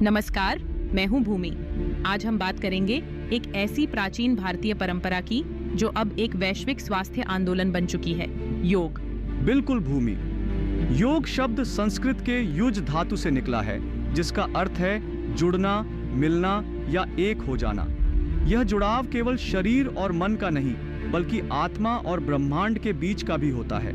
नमस्कार, मैं हूं भूमि। आज हम बात करेंगे एक ऐसी प्राचीन भारतीय परंपरा की जो अब एक वैश्विक स्वास्थ्य आंदोलन बन चुकी है, योग। बिल्कुल भूमि। योग शब्द संस्कृत के युज धातु से निकला है, जिसका अर्थ है जुड़ना, मिलना या एक हो जाना। यह जुड़ाव केवल शरीर और मन का नहीं, बल्कि आत्मा और ब्रह्मांड के बीच का भी होता है।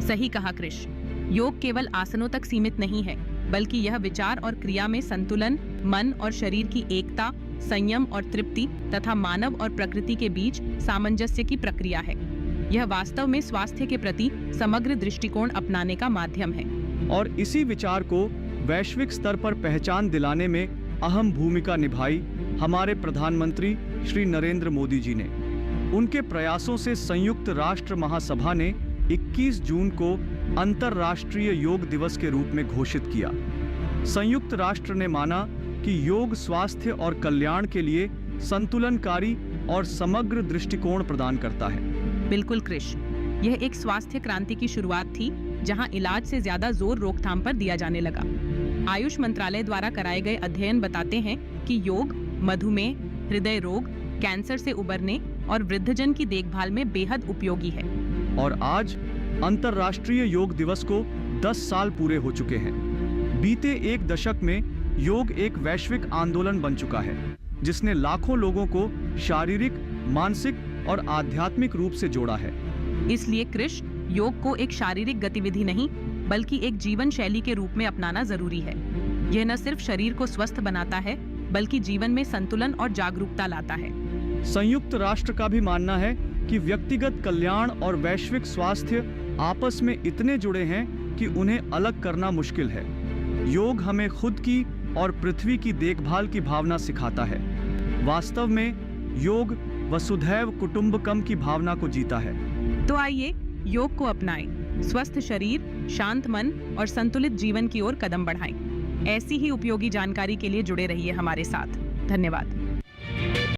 सही कहा कृष। योग केवल आसनों तक सीमित नहीं है, बल्कि यह विचार और क्रिया में संतुलन, मन और शरीर की एकता, संयम और तृप्ति तथा मानव और प्रकृति के बीच सामंजस्य की प्रक्रिया है। यह वास्तव में स्वास्थ्य के प्रति समग्र दृष्टिकोण अपनाने का माध्यम है। और इसी विचार को वैश्विक स्तर पर पहचान दिलाने में अहम भूमिका निभाई हमारे प्रधानमंत्री श्री नरेंद्र मोदी जी ने। उनके प्रयासों से संयुक्त राष्ट्र महासभा ने 21 जून को अंतर्राष्ट्रीय योग दिवस के रूप में घोषित किया। संयुक्त राष्ट्र ने माना कि योग स्वास्थ्य और कल्याण के लिए संतुलनकारी और समग्र दृष्टिकोण प्रदान करता है। बिल्कुल कृष, यह एक स्वास्थ्य क्रांति की शुरुआत थी, जहां इलाज से ज्यादा जोर रोकथाम पर दिया जाने लगा। आयुष मंत्रालय द्वारा कराए गए अध्ययन बताते हैं कि योग मधुमेह, हृदय रोग, कैंसर से उबरने और वृद्धजन की देखभाल में बेहद उपयोगी है। और आज अंतर्राष्ट्रीय योग दिवस को 10 साल पूरे हो चुके हैं। बीते एक दशक में योग एक वैश्विक आंदोलन बन चुका है, जिसने लाखों लोगों को शारीरिक, मानसिक और आध्यात्मिक रूप से जोड़ा है। इसलिए कृष, योग को एक शारीरिक गतिविधि नहीं, बल्कि एक जीवन शैली के रूप में अपनाना जरूरी है। यह न सिर्फ शरीर को स्वस्थ बनाता है, बल्कि जीवन में संतुलन और जागरूकता लाता है। संयुक्त राष्ट्र का भी मानना है कि व्यक्तिगत कल्याण और वैश्विक स्वास्थ्य आपस में इतने जुड़े हैं कि उन्हें अलग करना मुश्किल है। योग हमें खुद की और पृथ्वी की देखभाल की भावना सिखाता है। वास्तव में योग वसुधैव कुटुंबकम की भावना को जीता है। तो आइए योग को अपनाएं, स्वस्थ शरीर, शांत मन और संतुलित जीवन की ओर कदम बढ़ाएं। ऐसी ही उपयोगी जानकारी के लिए जुड़े रहिए हमारे साथ। धन्यवाद।